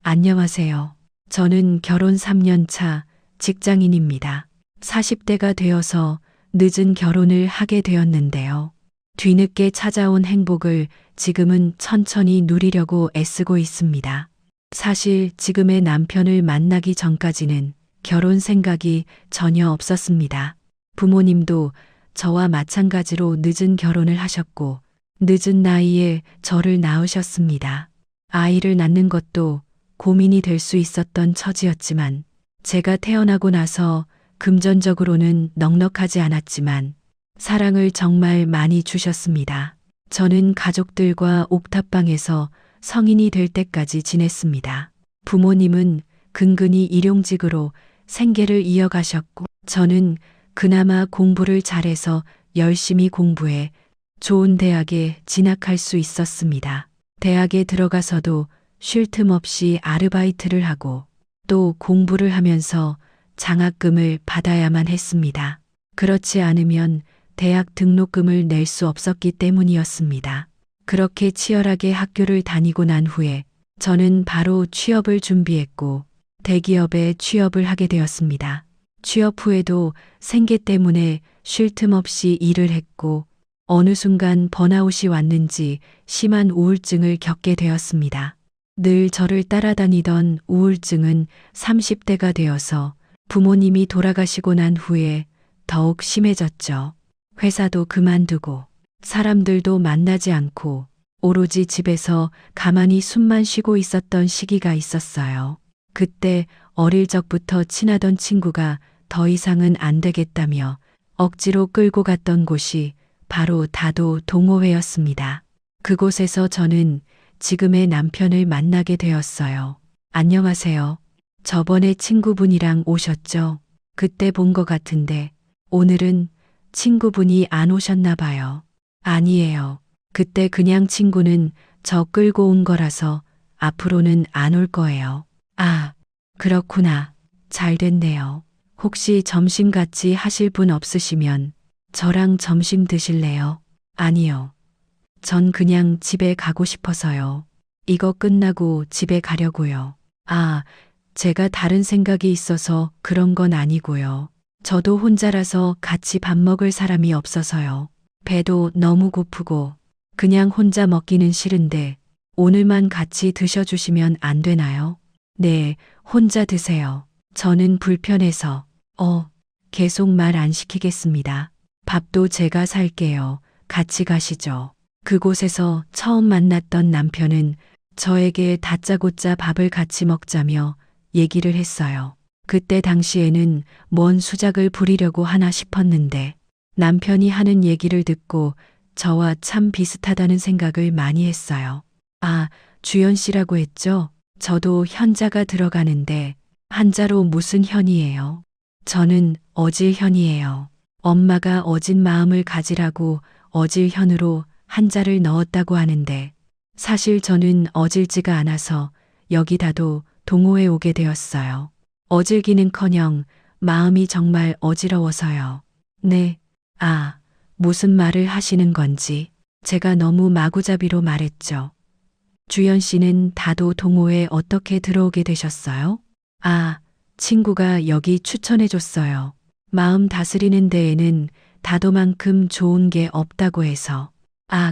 안녕하세요. 저는 결혼 3년 차 직장인입니다. 40대가 되어서 늦은 결혼을 하게 되었는데요. 뒤늦게 찾아온 행복을 지금은 천천히 누리려고 애쓰고 있습니다. 사실 지금의 남편을 만나기 전까지는 결혼 생각이 전혀 없었습니다. 부모님도 저와 마찬가지로 늦은 결혼을 하셨고 늦은 나이에 저를 낳으셨습니다. 아이를 낳는 것도 고민이 될 수 있었던 처지였지만 제가 태어나고 나서 금전적으로는 넉넉하지 않았지만 사랑을 정말 많이 주셨습니다. 저는 가족들과 옥탑방에서 성인이 될 때까지 지냈습니다. 부모님은 근근히 일용직으로 생계를 이어가셨고 저는 그나마 공부를 잘해서 열심히 공부해 좋은 대학에 진학할 수 있었습니다. 대학에 들어가서도 쉴 틈 없이 아르바이트를 하고 또 공부를 하면서 장학금을 받아야만 했습니다. 그렇지 않으면 대학 등록금을 낼 수 없었기 때문이었습니다. 그렇게 치열하게 학교를 다니고 난 후에 저는 바로 취업을 준비했고 대기업에 취업을 하게 되었습니다. 취업 후에도 생계 때문에 쉴 틈 없이 일을 했고 어느 순간 번아웃이 왔는지 심한 우울증을 겪게 되었습니다. 늘 저를 따라다니던 우울증은 30대가 되어서 부모님이 돌아가시고 난 후에 더욱 심해졌죠. 회사도 그만두고 사람들도 만나지 않고 오로지 집에서 가만히 숨만 쉬고 있었던 시기가 있었어요. 그때 어릴 적부터 친하던 친구가 더 이상은 안 되겠다며 억지로 끌고 갔던 곳이 바로 다도 동호회였습니다. 그곳에서 저는 지금의 남편을 만나게 되었어요. 안녕하세요. 저번에 친구분이랑 오셨죠? 그때 본 것 같은데 오늘은 친구분이 안 오셨나 봐요. 아니에요. 그때 그냥 친구는 저 끌고 온 거라서 앞으로는 안 올 거예요. 아, 그렇구나. 잘 됐네요. 혹시 점심 같이 하실 분 없으시면 저랑 점심 드실래요? 아니요. 전 그냥 집에 가고 싶어서요. 이거 끝나고 집에 가려고요. 아, 제가 다른 생각이 있어서 그런 건 아니고요. 저도 혼자라서 같이 밥 먹을 사람이 없어서요. 배도 너무 고프고 그냥 혼자 먹기는 싫은데 오늘만 같이 드셔주시면 안 되나요? 네, 혼자 드세요. 저는 불편해서. 계속 말 안 시키겠습니다. 밥도 제가 살게요. 같이 가시죠. 그곳에서 처음 만났던 남편은 저에게 다짜고짜 밥을 같이 먹자며 얘기를 했어요. 그때 당시에는 뭔 수작을 부리려고 하나 싶었는데 남편이 하는 얘기를 듣고 저와 참 비슷하다는 생각을 많이 했어요. 아, 주연 씨라고 했죠? 저도 현자가 들어가는데 한자로 무슨 현이에요? 저는 어질현이에요. 엄마가 어진 마음을 가지라고 어질현으로 한자를 넣었다고 하는데 사실 저는 어질지가 않아서 여기다도 동호회 오게 되었어요. 어질기는커녕 마음이 정말 어지러워서요. 네, 무슨 말을 하시는 건지 제가 너무 마구잡이로 말했죠. 주연 씨는 다도 동호회 어떻게 들어오게 되셨어요? 친구가 여기 추천해 줬어요. 마음 다스리는 데에는 다도만큼 좋은 게 없다고 해서.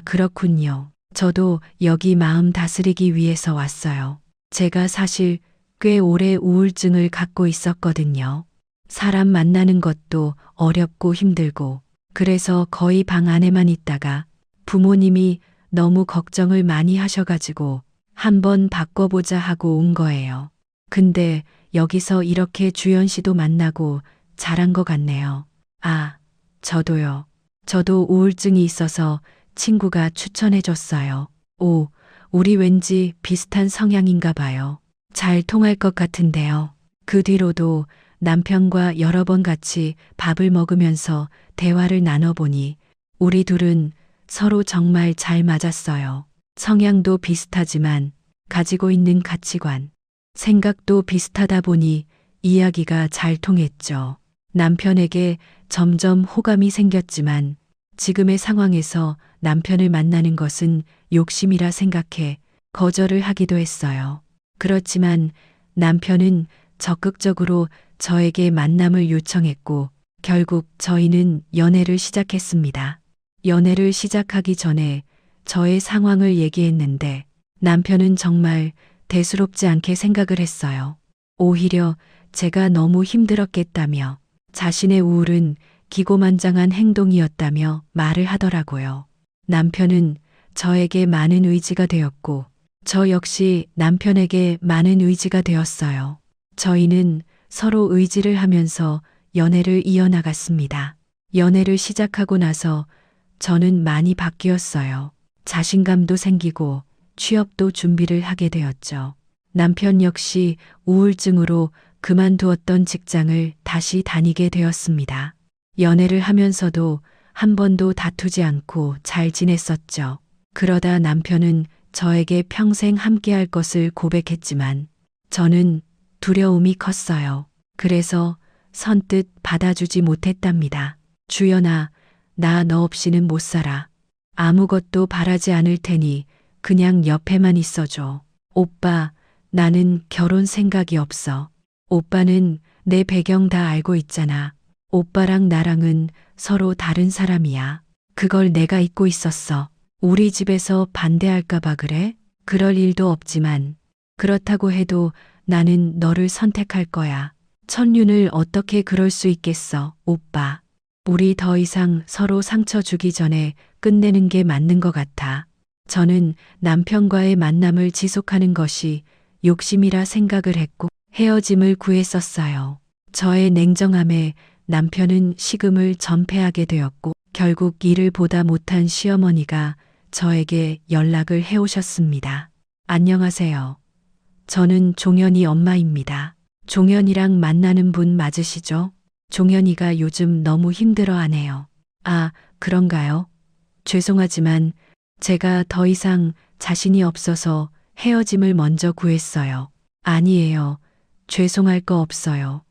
그렇군요. 저도 여기 마음 다스리기 위해서 왔어요. 제가 사실 꽤 오래 우울증을 갖고 있었거든요. 사람 만나는 것도 어렵고 힘들고 그래서 거의 방 안에만 있다가 부모님이 너무 걱정을 많이 하셔가지고 한번 바꿔보자 하고 온 거예요. 근데 여기서 이렇게 주연 씨도 만나고 잘한 것 같네요. 저도요. 저도 우울증이 있어서 친구가 추천해 줬어요. 우리 왠지 비슷한 성향인가 봐요. 잘 통할 것 같은데요. 그 뒤로도 남편과 여러 번 같이 밥을 먹으면서 대화를 나눠보니 우리 둘은 서로 정말 잘 맞았어요. 성향도 비슷하지만 가지고 있는 가치관, 생각도 비슷하다 보니 이야기가 잘 통했죠. 남편에게 점점 호감이 생겼지만 지금의 상황에서 남편을 만나는 것은 욕심이라 생각해 거절을 하기도 했어요. 그렇지만 남편은 적극적으로 저에게 만남을 요청했고 결국 저희는 연애를 시작했습니다. 연애를 시작하기 전에 저의 상황을 얘기했는데 남편은 정말 대수롭지 않게 생각을 했어요. 오히려 제가 너무 힘들었겠다며 자신의 우울은 기고만장한 행동이었다며 말을 하더라고요. 남편은 저에게 많은 의지가 되었고 저 역시 남편에게 많은 의지가 되었어요. 저희는 서로 의지를 하면서 연애를 이어나갔습니다. 연애를 시작하고 나서 저는 많이 바뀌었어요. 자신감도 생기고 취업도 준비를 하게 되었죠. 남편 역시 우울증으로 그만두었던 직장을 다시 다니게 되었습니다. 연애를 하면서도 한 번도 다투지 않고 잘 지냈었죠. 그러다 남편은 저에게 평생 함께할 것을 고백했지만 저는 두려움이 컸어요. 그래서 선뜻 받아주지 못했답니다. 주연아, 나 너 없이는 못 살아. 아무것도 바라지 않을 테니 그냥 옆에만 있어줘. 오빠, 나는 결혼 생각이 없어. 오빠는 내 배경 다 알고 있잖아. 오빠랑 나랑은 서로 다른 사람이야. 그걸 내가 잊고 있었어. 우리 집에서 반대할까봐 그래? 그럴 일도 없지만 그렇다고 해도 나는 너를 선택할 거야. 천륜을 어떻게 그럴 수 있겠어, 오빠. 우리 더 이상 서로 상처 주기 전에 끝내는 게 맞는 것 같아. 저는 남편과의 만남을 지속하는 것이 욕심이라 생각을 했고 헤어짐을 구했었어요. 저의 냉정함에 남편은 식음을 전폐하게 되었고 결국 일을 보다 못한 시어머니가 저에게 연락을 해오셨습니다. 안녕하세요. 저는 종현이 엄마입니다. 종현이랑 만나는 분 맞으시죠? 종현이가 요즘 너무 힘들어하네요. 아, 그런가요? 죄송하지만 제가 더 이상 자신이 없어서 헤어짐을 먼저 구했어요. 아니에요. 죄송할 거 없어요.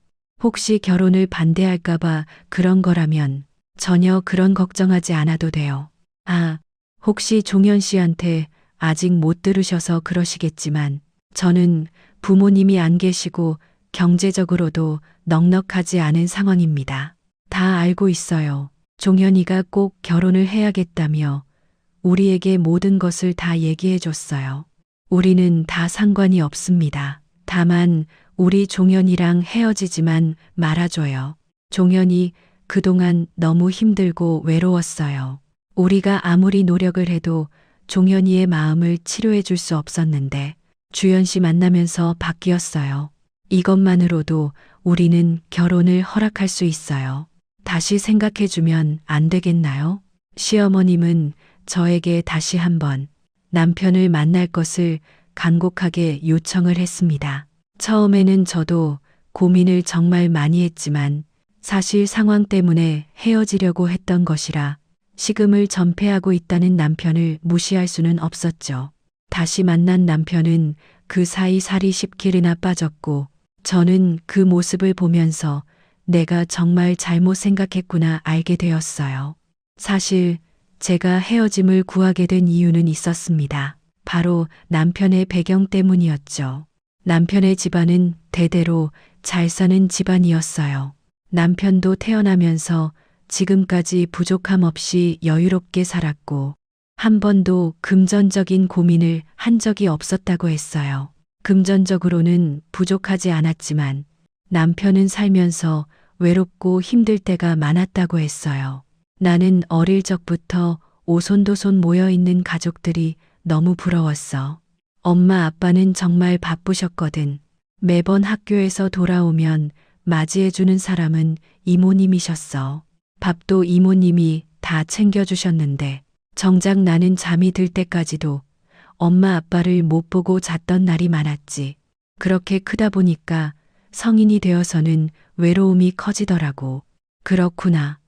혹시 결혼을 반대할까봐 그런 거라면 전혀 그런 걱정하지 않아도 돼요. 아, 혹시 종현 씨한테 아직 못 들으셔서 그러시겠지만 저는 부모님이 안 계시고 경제적으로도 넉넉하지 않은 상황입니다. 다 알고 있어요. 종현이가 꼭 결혼을 해야겠다며 우리에게 모든 것을 다 얘기해 줬어요. 우리는 다 상관이 없습니다. 다만 우리 종현이랑 헤어지지만 말아줘요. 종현이 그동안 너무 힘들고 외로웠어요. 우리가 아무리 노력을 해도 종현이의 마음을 치료해 줄 수 없었는데 주연 씨 만나면서 바뀌었어요. 이것만으로도 우리는 결혼을 허락할 수 있어요. 다시 생각해 주면 안 되겠나요? 시어머님은 저에게 다시 한번 남편을 만날 것을 간곡하게 요청을 했습니다. 처음에는 저도 고민을 정말 많이 했지만 사실 상황 때문에 헤어지려고 했던 것이라 식음을 전폐하고 있다는 남편을 무시할 수는 없었죠. 다시 만난 남편은 그 사이 살이 10kg나 빠졌고 저는 그 모습을 보면서 내가 정말 잘못 생각했구나 알게 되었어요. 사실 제가 헤어짐을 구하게 된 이유는 있었습니다. 바로 남편의 배경 때문이었죠. 남편의 집안은 대대로 잘 사는 집안이었어요. 남편도 태어나면서 지금까지 부족함 없이 여유롭게 살았고 한 번도 금전적인 고민을 한 적이 없었다고 했어요. 금전적으로는 부족하지 않았지만 남편은 살면서 외롭고 힘들 때가 많았다고 했어요. 나는 어릴 적부터 오손도손 모여있는 가족들이 너무 부러웠어. 엄마 아빠는 정말 바쁘셨거든. 매번 학교에서 돌아오면 맞이해주는 사람은 이모님이셨어. 밥도 이모님이 다 챙겨주셨는데 정작 나는 잠이 들 때까지도 엄마 아빠를 못 보고 잤던 날이 많았지. 그렇게 크다 보니까 성인이 되어서는 외로움이 커지더라고. 그렇구나.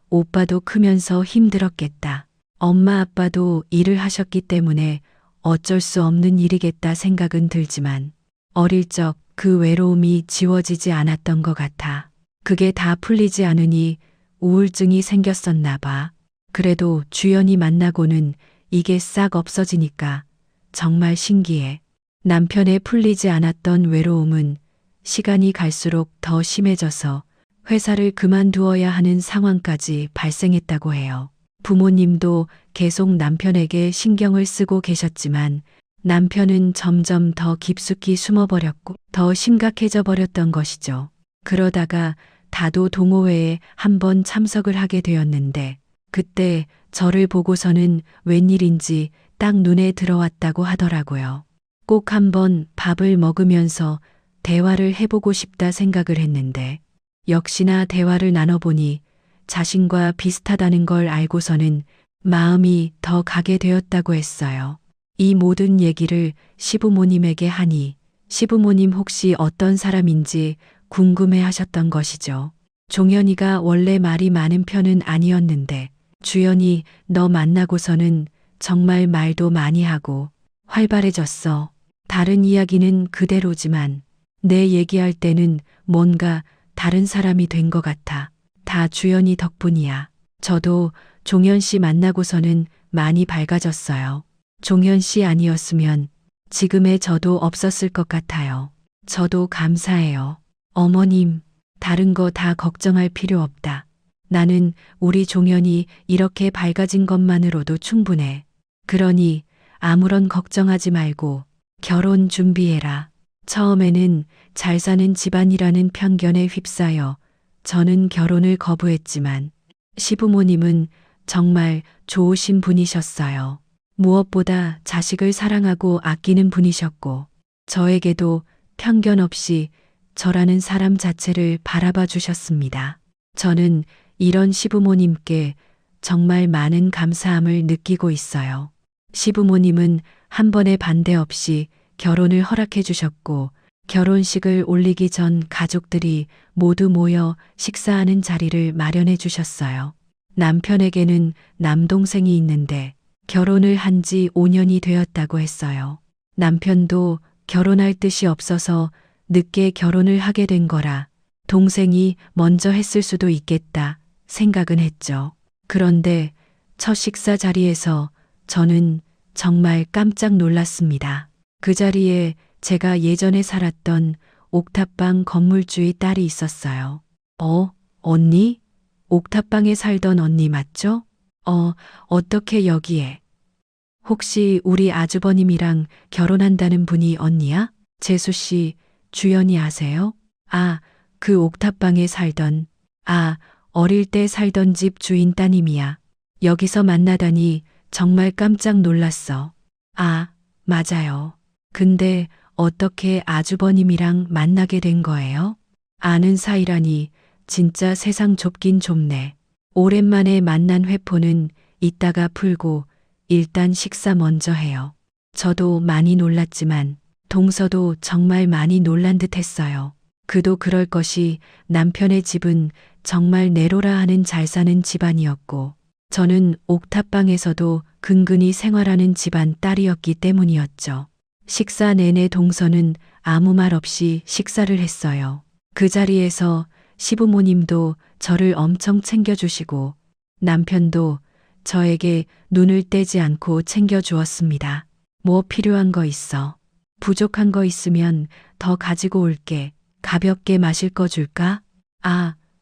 오빠도 크면서 힘들었겠다. 엄마 아빠도 일을 하셨기 때문에 어쩔 수 없는 일이겠다 생각은 들지만 어릴 적 그 외로움이 지워지지 않았던 것 같아. 그게 다 풀리지 않으니 우울증이 생겼었나 봐. 그래도 주연이 만나고는 이게 싹 없어지니까 정말 신기해. 남편의 풀리지 않았던 외로움은 시간이 갈수록 더 심해져서 회사를 그만두어야 하는 상황까지 발생했다고 해요. 부모님도 계속 남편에게 신경을 쓰고 계셨지만 남편은 점점 더 깊숙이 숨어버렸고 더 심각해져 버렸던 것이죠. 그러다가 다도 동호회에 한번 참석을 하게 되었는데 그때 저를 보고서는 웬일인지 딱 눈에 들어왔다고 하더라고요. 꼭 한번 밥을 먹으면서 대화를 해보고 싶다 생각을 했는데 역시나 대화를 나눠보니 자신과 비슷하다는 걸 알고서는 마음이 더 가게 되었다고 했어요. 이 모든 얘기를 시부모님에게 하니 시부모님 혹시 어떤 사람인지 궁금해 하셨던 것이죠. 종현이가 원래 말이 많은 편은 아니었는데 주연이 너 만나고서는 정말 말도 많이 하고 활발해졌어. 다른 이야기는 그대로지만 내 얘기할 때는 뭔가 다른 사람이 된 것 같아. 다 주연이 덕분이야. 저도 종현 씨 만나고서는 많이 밝아졌어요. 종현 씨 아니었으면 지금의 저도 없었을 것 같아요. 저도 감사해요. 어머님, 다른 거 다 걱정할 필요 없다. 나는 우리 종현이 이렇게 밝아진 것만으로도 충분해. 그러니 아무런 걱정하지 말고 결혼 준비해라. 처음에는 잘 사는 집안이라는 편견에 휩싸여 저는 결혼을 거부했지만 시부모님은 정말 좋으신 분이셨어요. 무엇보다 자식을 사랑하고 아끼는 분이셨고 저에게도 편견 없이 저라는 사람 자체를 바라봐 주셨습니다. 저는 이런 시부모님께 정말 많은 감사함을 느끼고 있어요. 시부모님은 한 번의 반대 없이 결혼을 허락해 주셨고 결혼식을 올리기 전 가족들이 모두 모여 식사하는 자리를 마련해 주셨어요. 남편에게는 남동생이 있는데 결혼을 한 지 5년이 되었다고 했어요. 남편도 결혼할 뜻이 없어서 늦게 결혼을 하게 된 거라 동생이 먼저 했을 수도 있겠다 생각은 했죠. 그런데 첫 식사 자리에서 저는 정말 깜짝 놀랐습니다. 그 자리에 제가 예전에 살았던 옥탑방 건물주의 딸이 있었어요. 언니? 옥탑방에 살던 언니 맞죠? 어떻게 여기에? 혹시 우리 아주버님이랑 결혼한다는 분이 언니야? 재수 씨, 주연이 아세요? 그 옥탑방에 살던, 어릴 때 살던 집 주인 따님이야. 여기서 만나다니 정말 깜짝 놀랐어. 맞아요. 근데 어떻게 아주버님이랑 만나게 된 거예요? 아는 사이라니 진짜 세상 좁긴 좁네. 오랜만에 만난 회포는 이따가 풀고 일단 식사 먼저 해요. 저도 많이 놀랐지만 동서도 정말 많이 놀란 듯 했어요. 그도 그럴 것이 남편의 집은 정말 내로라 하는 잘 사는 집안이었고 저는 옥탑방에서도 근근히 생활하는 집안 딸이었기 때문이었죠. 식사 내내 동서는 아무 말 없이 식사를 했어요. 그 자리에서 시부모님도 저를 엄청 챙겨주시고 남편도 저에게 눈을 떼지 않고 챙겨주었습니다. 뭐 필요한 거 있어? 부족한 거 있으면 더 가지고 올게. 가볍게 마실 거 줄까?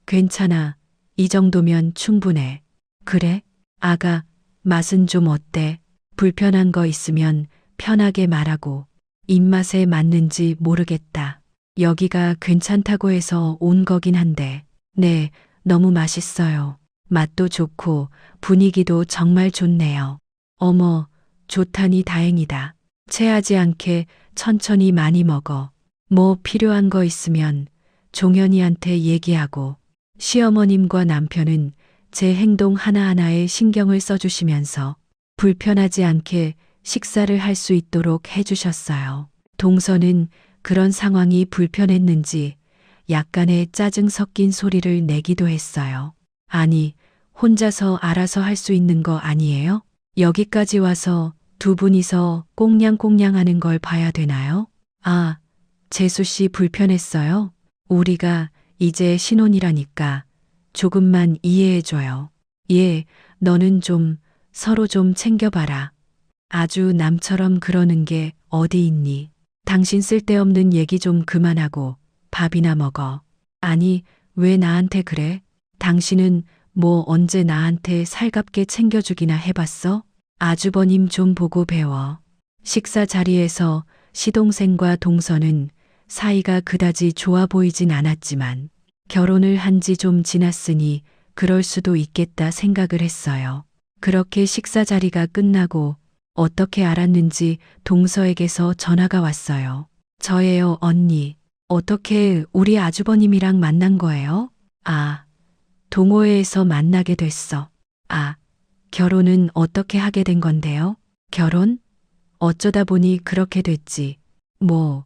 괜찮아. 이 정도면 충분해. 그래? 아가, 맛은 좀 어때? 불편한 거 있으면 편하게 말하고. 입맛에 맞는지 모르겠다. 여기가 괜찮다고 해서 온 거긴 한데. 네, 너무 맛있어요. 맛도 좋고 분위기도 정말 좋네요. 어머, 좋다니 다행이다. 체하지 않게 천천히 많이 먹어. 뭐 필요한 거 있으면 종현이한테 얘기하고. 시어머님과 남편은 제 행동 하나하나에 신경을 써주시면서 불편하지 않게 식사를 할 수 있도록 해주셨어요. 동서는 그런 상황이 불편했는지 약간의 짜증 섞인 소리를 내기도 했어요. 아니, 혼자서 알아서 할 수 있는 거 아니에요? 여기까지 와서 두 분이서 꽁냥꽁냥 하는 걸 봐야 되나요? 재수 씨 불편했어요? 우리가 이제 신혼이라니까 조금만 이해해줘요. 예, 너는 좀 서로 좀 챙겨봐라. 아주 남처럼 그러는 게 어디 있니? 당신 쓸데없는 얘기 좀 그만하고 밥이나 먹어. 아니, 왜 나한테 그래? 당신은 뭐 언제 나한테 살갑게 챙겨주기나 해봤어? 아주버님 좀 보고 배워. 식사 자리에서 시동생과 동서는 사이가 그다지 좋아 보이진 않았지만 결혼을 한 지 좀 지났으니 그럴 수도 있겠다 생각을 했어요. 그렇게 식사 자리가 끝나고 어떻게 알았는지 동서에게서 전화가 왔어요. 저예요, 언니. 어떻게 우리 아주버님이랑 만난 거예요? 아, 동호회에서 만나게 됐어. 아, 결혼은 어떻게 하게 된 건데요? 결혼? 어쩌다 보니 그렇게 됐지. 뭐,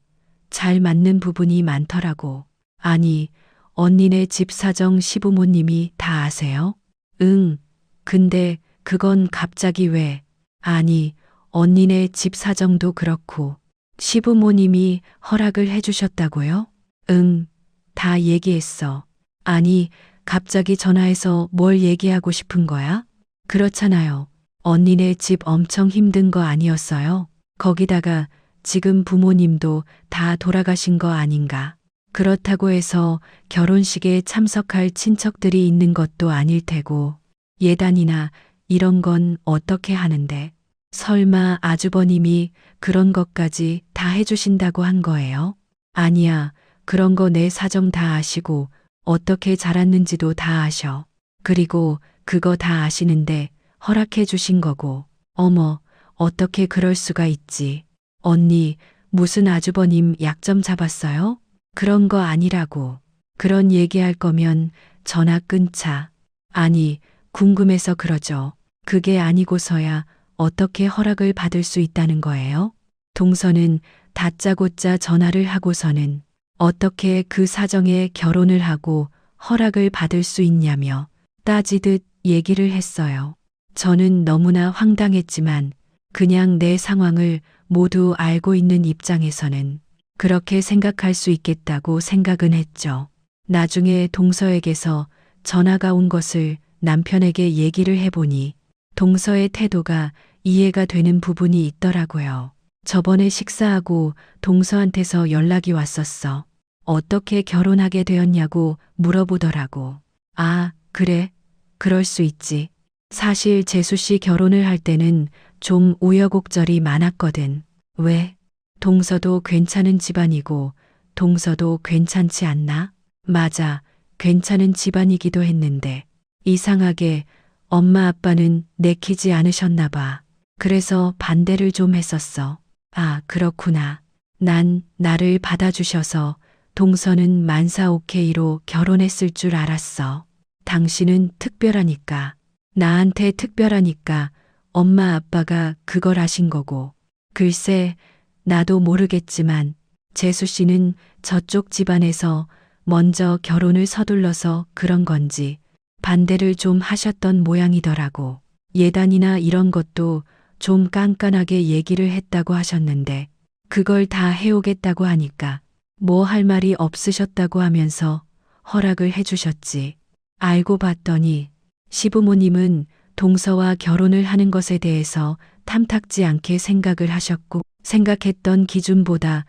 잘 맞는 부분이 많더라고. 아니, 언니네 집 사정 시부모님이 다 아세요? 응, 근데 그건 갑자기 왜? 아니, 언니네 집 사정도 그렇고, 시부모님이 허락을 해주셨다고요? 응, 다 얘기했어. 아니, 갑자기 전화해서 뭘 얘기하고 싶은 거야? 그렇잖아요. 언니네 집 엄청 힘든 거 아니었어요? 거기다가 지금 부모님도 다 돌아가신 거 아닌가? 그렇다고 해서 결혼식에 참석할 친척들이 있는 것도 아닐 테고, 예단이나 이런 건 어떻게 하는데? 설마 아주버님이 그런 것까지 다 해주신다고 한 거예요? 아니야, 그런 거 내 사정 다 아시고 어떻게 자랐는지도 다 아셔. 그리고 그거 다 아시는데 허락해 주신 거고. 어머, 어떻게 그럴 수가 있지. 언니, 무슨 아주버님 약점 잡았어요? 그런 거 아니라고. 그런 얘기할 거면 전화 끊자. 아니, 궁금해서 그러죠. 그게 아니고서야 어떻게 허락을 받을 수 있다는 거예요? 동서는 다짜고짜 전화를 하고서는 어떻게 그 사정에 결혼을 하고 허락을 받을 수 있냐며 따지듯 얘기를 했어요. 저는 너무나 황당했지만 그냥 내 상황을 모두 알고 있는 입장에서는 그렇게 생각할 수 있겠다고 생각은 했죠. 나중에 동서에게서 전화가 온 것을 남편에게 얘기를 해보니 동서의 태도가 이해가 되는 부분이 있더라고요. 저번에 식사하고 동서한테서 연락이 왔었어. 어떻게 결혼하게 되었냐고 물어보더라고. 아, 그래? 그럴 수 있지. 사실 재수 씨 결혼을 할 때는 좀 우여곡절이 많았거든. 왜? 동서도 괜찮은 집안이고 동서도 괜찮지 않나? 맞아. 괜찮은 집안이기도 했는데 이상하게 엄마 아빠는 내키지 않으셨나 봐. 그래서 반대를 좀 했었어. 아, 그렇구나. 난 나를 받아주셔서 동서는 만사 오케이로 결혼했을 줄 알았어. 당신은 특별하니까. 나한테 특별하니까 엄마 아빠가 그걸 아신 거고. 글쎄, 나도 모르겠지만 재수 씨는 저쪽 집안에서 먼저 결혼을 서둘러서 그런 건지 반대를 좀 하셨던 모양이더라고. 예단이나 이런 것도 좀 깐깐하게 얘기를 했다고 하셨는데 그걸 다 해오겠다고 하니까 뭐 할 말이 없으셨다고 하면서 허락을 해주셨지. 알고 봤더니 시부모님은 동서와 결혼을 하는 것에 대해서 탐탁지 않게 생각을 하셨고 생각했던 기준보다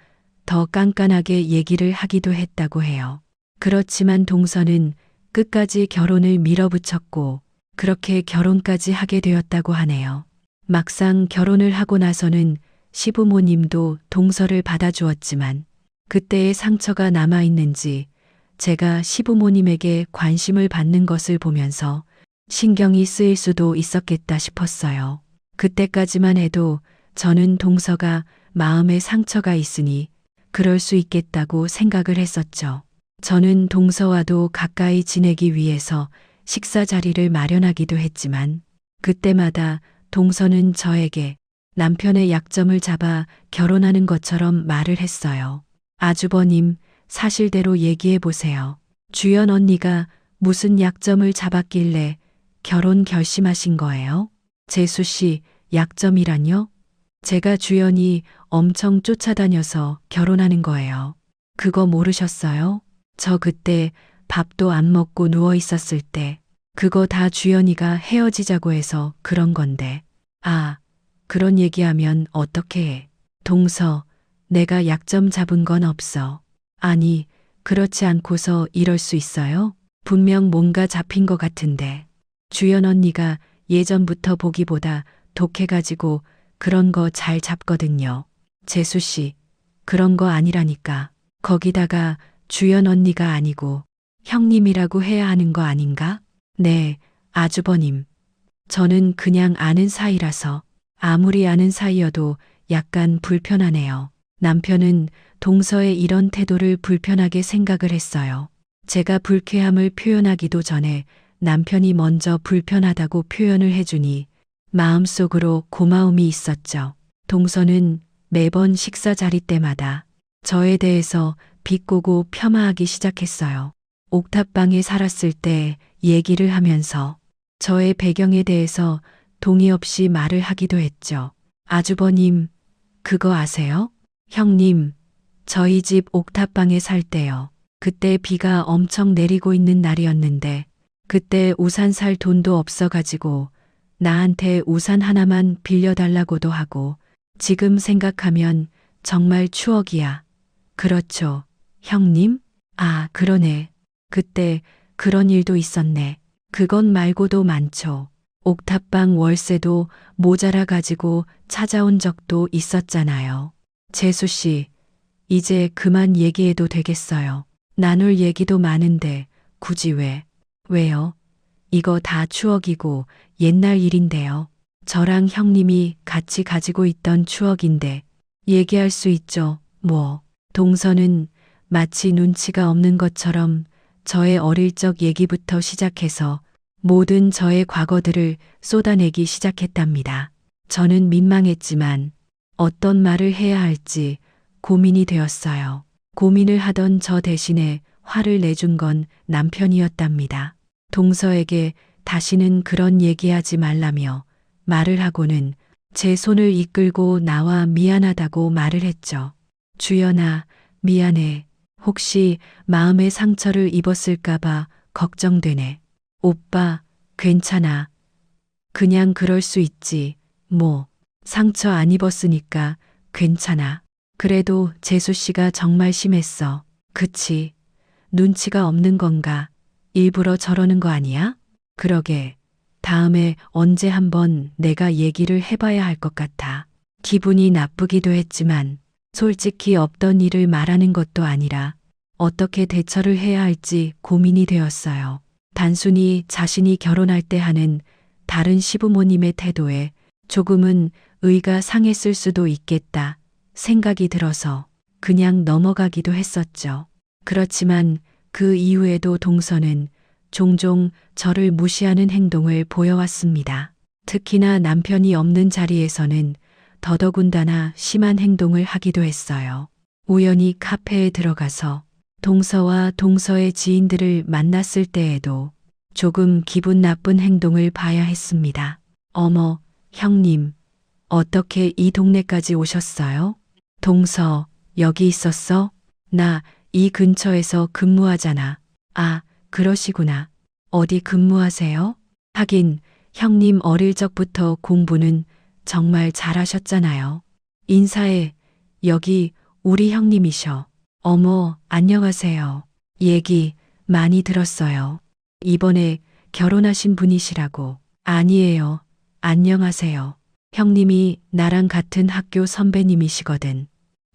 더 깐깐하게 얘기를 하기도 했다고 해요. 그렇지만 동서는 끝까지 결혼을 밀어붙였고 그렇게 결혼까지 하게 되었다고 하네요. 막상 결혼을 하고 나서는 시부모님도 동서를 받아주었지만 그때의 상처가 남아있는지 제가 시부모님에게 관심을 받는 것을 보면서 신경이 쓰일 수도 있었겠다 싶었어요. 그때까지만 해도 저는 동서가 마음에 상처가 있으니 그럴 수 있겠다고 생각을 했었죠. 저는 동서와도 가까이 지내기 위해서 식사 자리를 마련하기도 했지만 그때마다 동서는 저에게 남편의 약점을 잡아 결혼하는 것처럼 말을 했어요. 아주버님, 사실대로 얘기해 보세요. 주연 언니가 무슨 약점을 잡았길래 결혼 결심하신 거예요? 재수 씨, 약점이란요? 제가 주연이 엄청 쫓아다녀서 결혼하는 거예요. 그거 모르셨어요? 저 그때 밥도 안 먹고 누워 있었을 때 그거 다 주연이가 헤어지자고 해서 그런 건데. 아, 그런 얘기하면 어떻게 해. 동서, 내가 약점 잡은 건 없어. 아니, 그렇지 않고서 이럴 수 있어요? 분명 뭔가 잡힌 것 같은데. 주연 언니가 예전부터 보기보다 독해가지고 그런 거 잘 잡거든요. 재수 씨, 그런 거 아니라니까. 거기다가 주연 언니가 아니고 형님이라고 해야 하는 거 아닌가? 네, 아주버님. 저는 그냥 아는 사이라서 아무리 아는 사이여도 약간 불편하네요. 남편은 동서의 이런 태도를 불편하게 생각을 했어요. 제가 불쾌함을 표현하기도 전에 남편이 먼저 불편하다고 표현을 해주니 마음속으로 고마움이 있었죠. 동서는 매번 식사 자리 때마다 저에 대해서 비꼬고 폄하하기 시작했어요. 옥탑방에 살았을 때 얘기를 하면서 저의 배경에 대해서 동의 없이 말을 하기도 했죠. 아주버님, 그거 아세요? 형님, 저희 집 옥탑방에 살 때요. 그때 비가 엄청 내리고 있는 날이었는데 그때 우산 살 돈도 없어가지고 나한테 우산 하나만 빌려달라고도 하고 지금 생각하면 정말 추억이야. 그렇죠. 형님? 아, 그러네. 그때 그런 일도 있었네. 그건 말고도 많죠. 옥탑방 월세도 모자라 가지고 찾아온 적도 있었잖아요. 재수 씨, 이제 그만 얘기해도 되겠어요. 나눌 얘기도 많은데 굳이 왜? 왜요? 이거 다 추억이고 옛날 일인데요. 저랑 형님이 같이 가지고 있던 추억인데 얘기할 수 있죠. 뭐. 동서는 마치 눈치가 없는 것처럼 저의 어릴 적 얘기부터 시작해서 모든 저의 과거들을 쏟아내기 시작했답니다. 저는 민망했지만 어떤 말을 해야 할지 고민이 되었어요. 고민을 하던 저 대신에 화를 내준 건 남편이었답니다. 동서에게 다시는 그런 얘기하지 말라며 말을 하고는 제 손을 이끌고 나와 미안하다고 말을 했죠. 주연아, 미안해. 혹시 마음의 상처를 입었을까봐 걱정되네. 오빠, 괜찮아. 그냥 그럴 수 있지. 뭐, 상처 안 입었으니까 괜찮아. 그래도 재수 씨가 정말 심했어. 그치? 눈치가 없는 건가? 일부러 저러는 거 아니야? 그러게. 다음에 언제 한번 내가 얘기를 해봐야 할 것 같아. 기분이 나쁘기도 했지만 솔직히 없던 일을 말하는 것도 아니라 어떻게 대처를 해야 할지 고민이 되었어요. 단순히 자신이 결혼할 때 하는 다른 시부모님의 태도에 조금은 의가 상했을 수도 있겠다 생각이 들어서 그냥 넘어가기도 했었죠. 그렇지만 그 이후에도 동서는 종종 저를 무시하는 행동을 보여왔습니다. 특히나 남편이 없는 자리에서는 더더군다나 심한 행동을 하기도 했어요. 우연히 카페에 들어가서 동서와 동서의 지인들을 만났을 때에도 조금 기분 나쁜 행동을 봐야 했습니다. 어머, 형님, 어떻게 이 동네까지 오셨어요? 동서, 여기 있었어? 나 이 근처에서 근무하잖아. 아, 그러시구나. 어디 근무하세요? 하긴, 형님 어릴 적부터 공부는 정말 잘하셨잖아요. 인사해. 여기 우리 형님이셔. 어머, 안녕하세요. 얘기 많이 들었어요. 이번에 결혼하신 분이시라고. 아니에요. 안녕하세요. 형님이 나랑 같은 학교 선배님이시거든.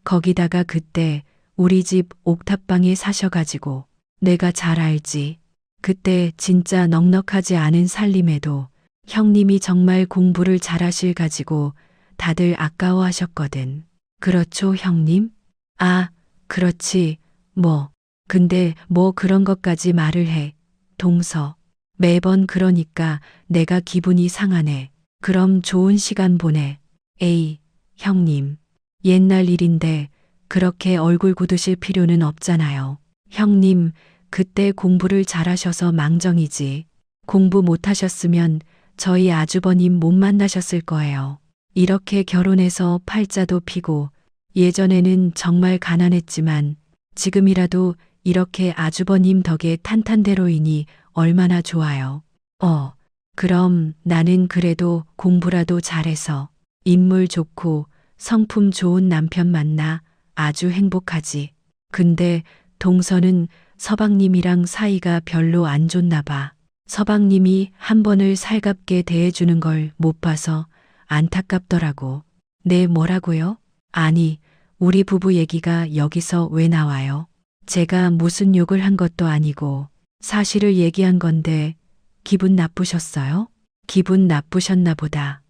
거기다가 그때 우리 집 옥탑방에 사셔가지고 내가 잘 알지. 그때 진짜 넉넉하지 않은 살림에도 형님이 정말 공부를 잘하실 가지고 다들 아까워하셨거든. 그렇죠, 형님? 아, 그렇지. 뭐. 근데 뭐 그런 것까지 말을 해. 동서. 매번 그러니까 내가 기분이 상하네. 그럼 좋은 시간 보내. 에이, 형님. 옛날 일인데 그렇게 얼굴 굳으실 필요는 없잖아요. 형님, 그때 공부를 잘하셔서 망정이지. 공부 못하셨으면 저희 아주버님 못 만나셨을 거예요. 이렇게 결혼해서 팔자도 피고 예전에는 정말 가난했지만 지금이라도 이렇게 아주버님 덕에 탄탄대로이니 얼마나 좋아요. 그럼 나는 그래도 공부라도 잘해서 인물 좋고 성품 좋은 남편 만나 아주 행복하지. 근데 동서는 서방님이랑 사이가 별로 안 좋나 봐. 서방님이 한 번을 살갑게 대해주는 걸 못 봐서 안타깝더라고. 네, 뭐라고요? 아니, 우리 부부 얘기가 여기서 왜 나와요? 제가 무슨 욕을 한 것도 아니고 사실을 얘기한 건데 기분 나쁘셨어요? 기분 나쁘셨나 보다.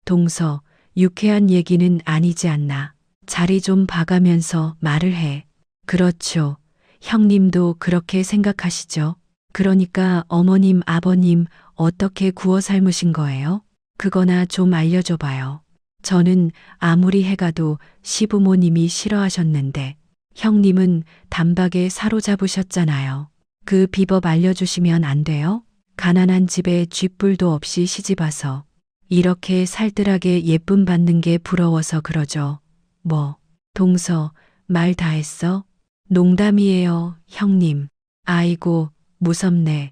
동서, 유쾌한 얘기는 아니지 않나. 자리 좀 봐가면서 말을 해. 그렇죠. 형님도 그렇게 생각하시죠? 그러니까 어머님, 아버님 어떻게 구워 삶으신 거예요? 그거나 좀 알려줘봐요. 저는 아무리 해가도 시부모님이 싫어하셨는데 형님은 단박에 사로잡으셨잖아요. 그 비법 알려주시면 안 돼요? 가난한 집에 쥐뿔도 없이 시집와서 이렇게 살뜰하게 예쁨 받는 게 부러워서 그러죠. 뭐, 동서, 말 다 했어? 농담이에요, 형님. 아이고, 무섭네.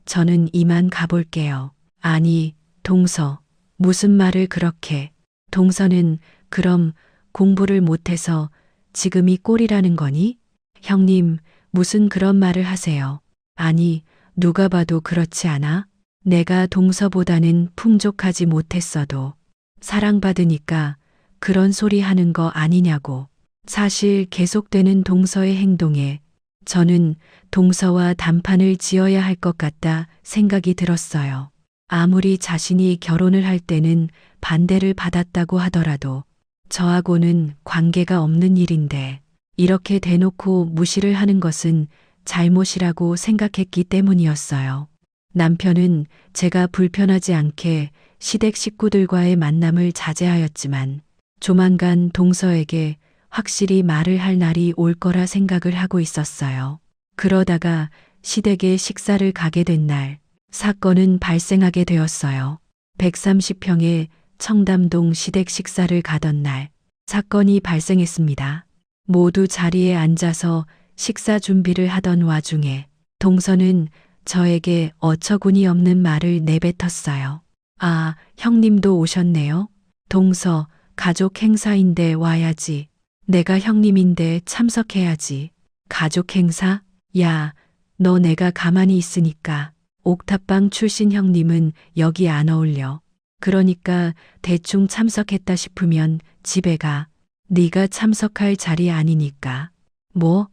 저는 이만 가볼게요. 아니, 동서, 무슨 말을 그렇게. 동서는 그럼 공부를 못해서 지금이 꼴이라는 거니? 형님, 무슨 그런 말을 하세요. 아니, 누가 봐도 그렇지 않아? 내가 동서보다는 풍족하지 못했어도 사랑받으니까 그런 소리 하는 거 아니냐고. 사실 계속되는 동서의 행동에 저는 동서와 단판을 지어야 할 것 같다 생각이 들었어요. 아무리 자신이 결혼을 할 때는 반대를 받았다고 하더라도 저하고는 관계가 없는 일인데 이렇게 대놓고 무시를 하는 것은 잘못이라고 생각했기 때문이었어요. 남편은 제가 불편하지 않게 시댁 식구들과의 만남을 자제하였지만 조만간 동서에게 확실히 말을 할 날이 올 거라 생각을 하고 있었어요. 그러다가 시댁에 식사를 가게 된 날, 사건은 발생하게 되었어요. 130평의 청담동 시댁 식사를 가던 날, 사건이 발생했습니다. 모두 자리에 앉아서 식사 준비를 하던 와중에 동서는 저에게 어처구니 없는 말을 내뱉었어요. 아, 형님도 오셨네요. 동서, 가족 행사인데 와야지. 내가 형님인데 참석해야지. 가족 행사? 야, 너 내가 가만히 있으니까 옥탑방 출신 형님은 여기 안 어울려. 그러니까 대충 참석했다 싶으면 집에 가. 네가 참석할 자리 아니니까. 뭐?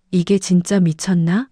이게 진짜 미쳤나?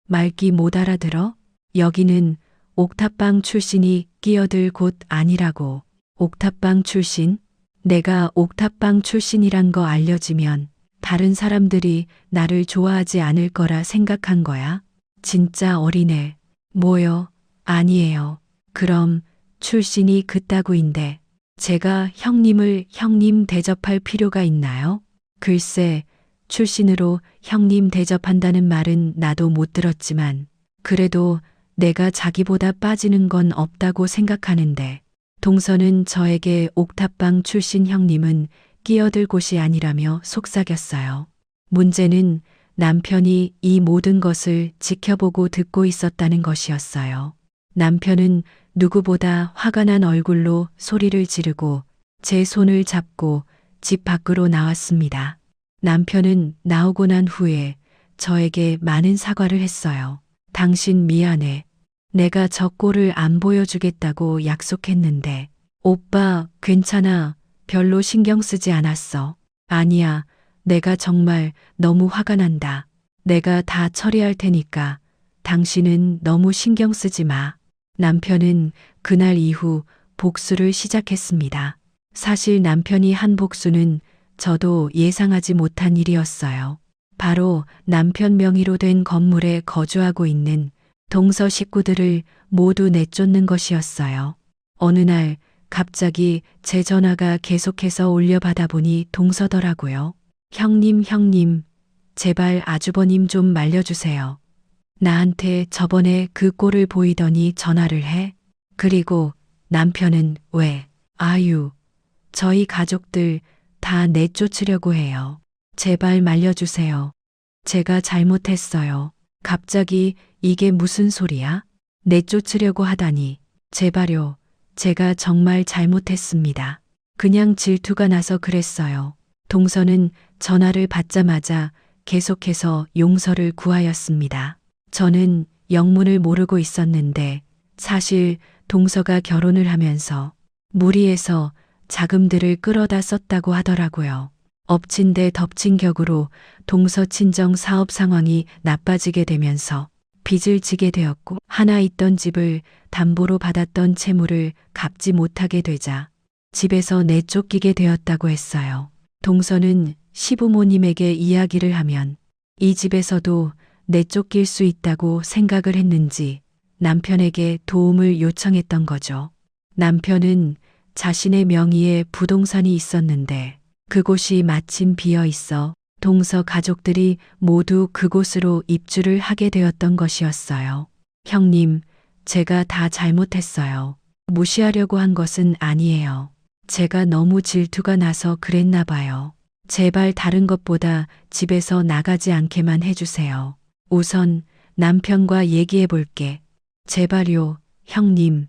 말귀 못 알아들어? 여기는 옥탑방 출신이 끼어들 곳 아니라고. 옥탑방 출신? 내가 옥탑방 출신이란 거 알려지면 다른 사람들이 나를 좋아하지 않을 거라 생각한 거야? 진짜 어리네. 뭐요? 아니에요. 그럼 출신이 그따구인데 제가 형님을 형님 대접할 필요가 있나요? 글쎄, 출신으로 형님 대접한다는 말은 나도 못 들었지만 그래도 내가 자기보다 빠지는 건 없다고 생각하는데 동서는 저에게 옥탑방 출신 형님은 끼어들 곳이 아니라며 속삭였어요. 문제는 남편이 이 모든 것을 지켜보고 듣고 있었다는 것이었어요. 남편은 누구보다 화가 난 얼굴로 소리를 지르고 제 손을 잡고 집 밖으로 나왔습니다. 남편은 나오고 난 후에 저에게 많은 사과를 했어요. 당신 미안해. 내가 저 꼴을 안 보여주겠다고 약속했는데. 오빠, 괜찮아. 별로 신경 쓰지 않았어. 아니야. 내가 정말 너무 화가 난다. 내가 다 처리할 테니까 당신은 너무 신경 쓰지 마. 남편은 그날 이후 복수를 시작했습니다. 사실 남편이 한 복수는 저도 예상하지 못한 일이었어요. 바로 남편 명의로 된 건물에 거주하고 있는 동서 식구들을 모두 내쫓는 것이었어요. 어느 날 갑자기 제 전화가 계속해서 올려받아 보니 동서더라고요. 형님, 제발 아주버님 좀 말려주세요. 나한테 저번에 그 꼴을 보이더니 전화를 해. 그리고 남편은 왜? 아유, 저희 가족들 다 내쫓으려고 해요. 제발 말려주세요. 제가 잘못했어요. 갑자기 이게 무슨 소리야? 내쫓으려고 하다니. 제발요. 제가 정말 잘못했습니다. 그냥 질투가 나서 그랬어요. 동서는 전화를 받자마자 계속해서 용서를 구하였습니다. 저는 영문을 모르고 있었는데 사실 동서가 결혼을 하면서 무리해서 자금들을 끌어다 썼다고 하더라고요. 엎친 데 덮친 격으로 동서 친정 사업 상황이 나빠지게 되면서 빚을 지게 되었고 하나 있던 집을 담보로 받았던 채무를 갚지 못하게 되자 집에서 내쫓기게 되었다고 했어요. 동서는 시부모님에게 이야기를 하면 이 집에서도 내쫓길 수 있다고 생각을 했는지 남편에게 도움을 요청했던 거죠. 남편은 자신의 명의의 부동산이 있었는데 그곳이 마침 비어 있어 동서 가족들이 모두 그곳으로 입주를 하게 되었던 것이었어요. 형님, 제가 다 잘못했어요. 무시하려고 한 것은 아니에요. 제가 너무 질투가 나서 그랬나 봐요. 제발 다른 것보다 집에서 나가지 않게만 해주세요. 우선 남편과 얘기해 볼게. 제발요, 형님.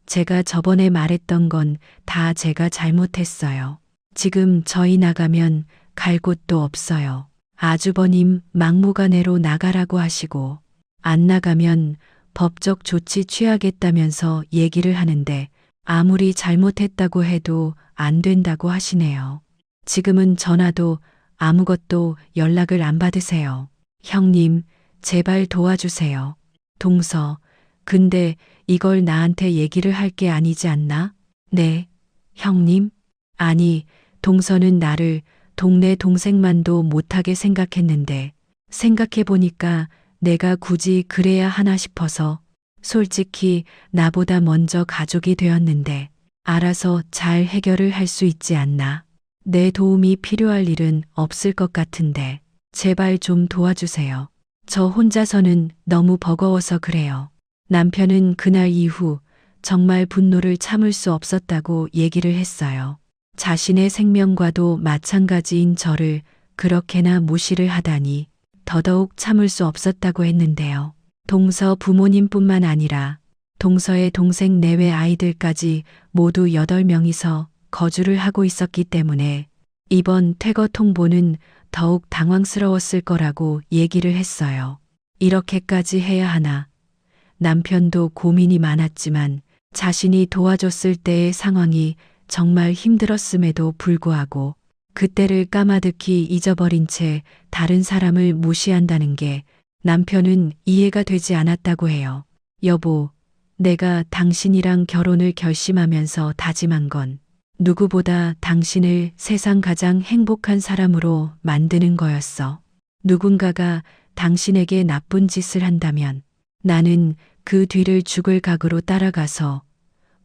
제가 저번에 말했던 건 다 제가 잘못했어요. 지금 저희 나가면 갈 곳도 없어요. 아주버님 막무가내로 나가라고 하시고 안 나가면 법적 조치 취하겠다면서 얘기를 하는데 아무리 잘못했다고 해도 안 된다고 하시네요. 지금은 전화도 아무것도 연락을 안 받으세요. 형님, 제발 도와주세요. 동서, 근데 이걸 나한테 얘기를 할 게 아니지 않나? 네, 형님? 아니, 동서는 나를 동네 동생만도 못하게 생각했는데 생각해보니까 내가 굳이 그래야 하나 싶어서 솔직히 나보다 먼저 가족이 되었는데 알아서 잘 해결을 할 수 있지 않나. 내 도움이 필요할 일은 없을 것 같은데 제발 좀 도와주세요. 저 혼자서는 너무 버거워서 그래요. 남편은 그날 이후 정말 분노를 참을 수 없었다고 얘기를 했어요. 자신의 생명과도 마찬가지인 저를 그렇게나 무시를 하다니 더더욱 참을 수 없었다고 했는데요. 동서 부모님뿐만 아니라 동서의 동생 내외 아이들까지 모두 8명이서 거주를 하고 있었기 때문에 이번 퇴거 통보는 더욱 당황스러웠을 거라고 얘기를 했어요. 이렇게까지 해야 하나. 남편도 고민이 많았지만 자신이 도와줬을 때의 상황이 정말 힘들었음에도 불구하고 그때를 까마득히 잊어버린 채 다른 사람을 무시한다는 게 남편은 이해가 되지 않았다고 해요. 여보, 내가 당신이랑 결혼을 결심하면서 다짐한 건 누구보다 당신을 세상 가장 행복한 사람으로 만드는 거였어. 누군가가 당신에게 나쁜 짓을 한다면 나는 그 뒤를 죽을 각오로 따라가서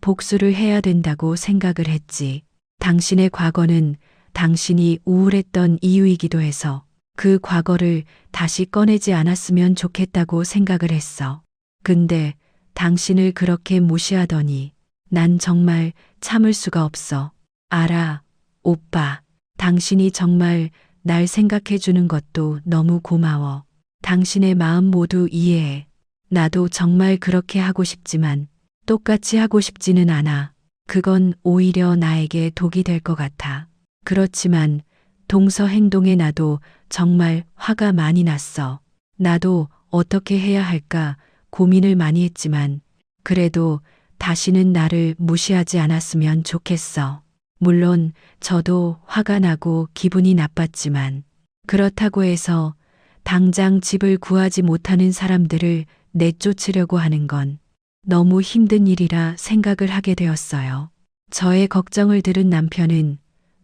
복수를 해야 된다고 생각을 했지. 당신의 과거는 당신이 우울했던 이유이기도 해서 그 과거를 다시 꺼내지 않았으면 좋겠다고 생각을 했어. 근데 당신을 그렇게 무시하더니 난 정말 참을 수가 없어. 알아, 오빠. 당신이 정말 날 생각해 주는 것도 너무 고마워. 당신의 마음 모두 이해해. 나도 정말 그렇게 하고 싶지만 똑같이 하고 싶지는 않아. 그건 오히려 나에게 독이 될 것 같아. 그렇지만 동서 행동에 나도 정말 화가 많이 났어. 나도 어떻게 해야 할까 고민을 많이 했지만 그래도 다시는 나를 무시하지 않았으면 좋겠어. 물론 저도 화가 나고 기분이 나빴지만 그렇다고 해서 당장 집을 구하지 못하는 사람들을 내쫓으려고 하는 건 너무 힘든 일이라 생각을 하게 되었어요. 저의 걱정을 들은 남편은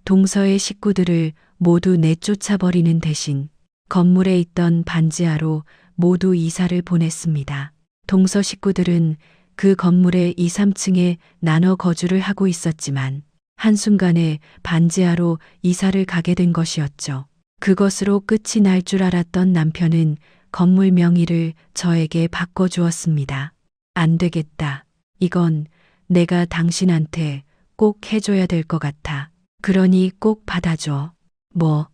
동서의 식구들을 모두 내쫓아 버리는 대신 건물에 있던 반지하로 모두 이사를 보냈습니다. 동서 식구들은 그 건물의 2, 3층에 나눠 거주를 하고 있었지만 한순간에 반지하로 이사를 가게 된 것이었죠. 그것으로 끝이 날 줄 알았던 남편은 건물 명의를 저에게 바꿔주었습니다. 안 되겠다. 이건 내가 당신한테 꼭 해줘야 될 것 같아. 그러니 꼭 받아줘. 뭐,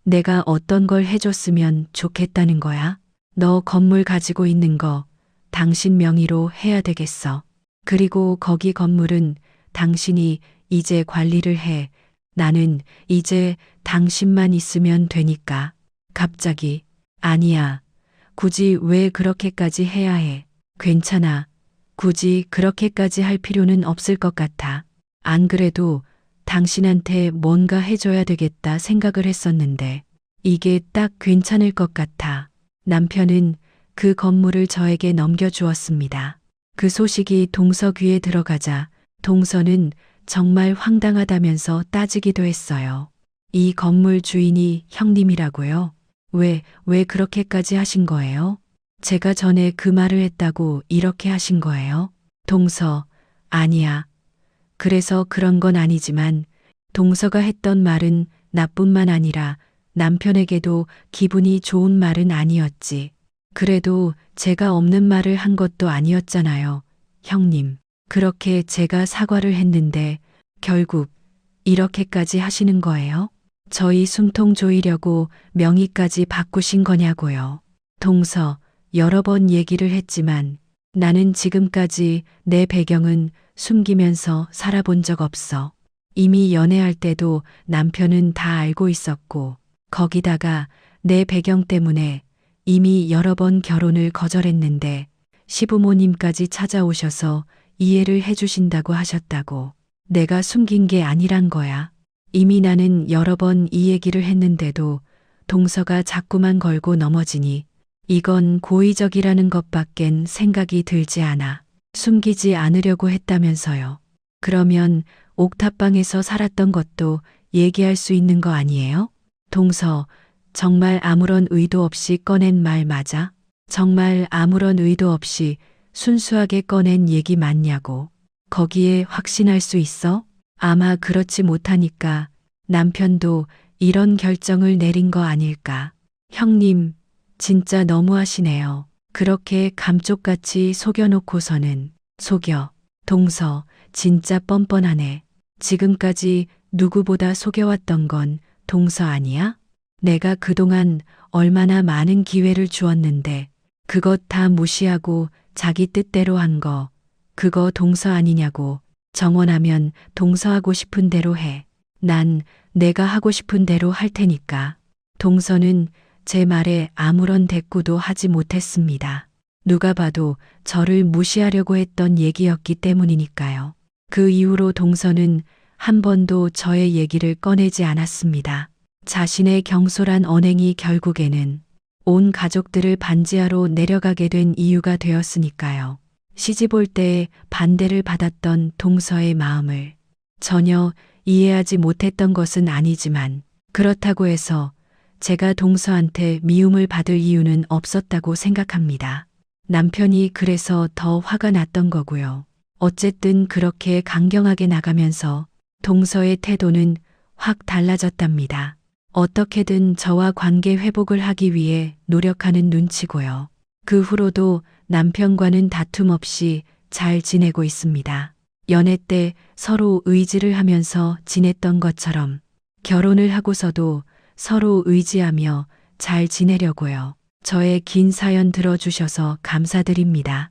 내가 어떤 걸 해줬으면 좋겠다는 거야? 너 건물 가지고 있는 거 당신 명의로 해야 되겠어. 그리고 거기 건물은 당신이 이제 관리를 해. 나는 이제 당신만 있으면 되니까. 갑자기, 아니야. 굳이 왜 그렇게까지 해야 해? 괜찮아. 굳이 그렇게까지 할 필요는 없을 것 같아. 안 그래도 당신한테 뭔가 해줘야 되겠다 생각을 했었는데, 이게 딱 괜찮을 것 같아. 남편은 그 건물을 저에게 넘겨주었습니다. 그 소식이 동서 귀에 들어가자 동서는 정말 황당하다면서 따지기도 했어요. 이 건물 주인이 형님이라고요? 왜 그렇게까지 하신 거예요? 제가 전에 그 말을 했다고 이렇게 하신 거예요? 동서, 아니야. 그래서 그런 건 아니지만 동서가 했던 말은 나뿐만 아니라 남편에게도 기분이 좋은 말은 아니었지. 그래도 제가 없는 말을 한 것도 아니었잖아요. 형님, 그렇게 제가 사과를 했는데 결국 이렇게까지 하시는 거예요? 저희 숨통 조이려고 명의까지 바꾸신 거냐고요. 동서, 여러 번 얘기를 했지만 나는 지금까지 내 배경은 숨기면서 살아본 적 없어. 이미 연애할 때도 남편은 다 알고 있었고, 거기다가 내 배경 때문에 이미 여러 번 결혼을 거절했는데 시부모님까지 찾아오셔서 이해를 해주신다고 하셨다고. 내가 숨긴 게 아니란 거야. 이미 나는 여러 번 이 얘기를 했는데도 동서가 자꾸만 걸고 넘어지니 이건 고의적이라는 것밖엔 생각이 들지 않아. 숨기지 않으려고 했다면서요. 그러면 옥탑방에서 살았던 것도 얘기할 수 있는 거 아니에요? 동서, 정말 아무런 의도 없이 꺼낸 말 맞아? 정말 아무런 의도 없이 순수하게 꺼낸 얘기 맞냐고. 거기에 확신할 수 있어? 아마 그렇지 못하니까 남편도 이런 결정을 내린 거 아닐까. 형님, 진짜 너무하시네요. 그렇게 감쪽같이 속여놓고서는. 속여. 동서, 진짜 뻔뻔하네. 지금까지 누구보다 속여왔던 건 동서 아니야? 내가 그동안 얼마나 많은 기회를 주었는데 그것 다 무시하고 자기 뜻대로 한 거, 그거 동서 아니냐고. 정원하면 동서하고 싶은 대로 해. 난 내가 하고 싶은 대로 할 테니까. 동서는 제 말에 아무런 대꾸도 하지 못했습니다. 누가 봐도 저를 무시하려고 했던 얘기였기 때문이니까요. 그 이후로 동서는 한 번도 저의 얘기를 꺼내지 않았습니다. 자신의 경솔한 언행이 결국에는 온 가족들을 반지하로 내려가게 된 이유가 되었으니까요. 시집올 때에 반대를 받았던 동서의 마음을 전혀 이해하지 못했던 것은 아니지만 그렇다고 해서 제가 동서한테 미움을 받을 이유는 없었다고 생각합니다. 남편이 그래서 더 화가 났던 거고요. 어쨌든 그렇게 강경하게 나가면서 동서의 태도는 확 달라졌답니다. 어떻게든 저와 관계 회복을 하기 위해 노력하는 눈치고요. 그 후로도 남편과는 다툼 없이 잘 지내고 있습니다. 연애 때 서로 의지를 하면서 지냈던 것처럼 결혼을 하고서도 서로 의지하며 잘 지내려고요. 저의 긴 사연 들어주셔서 감사드립니다.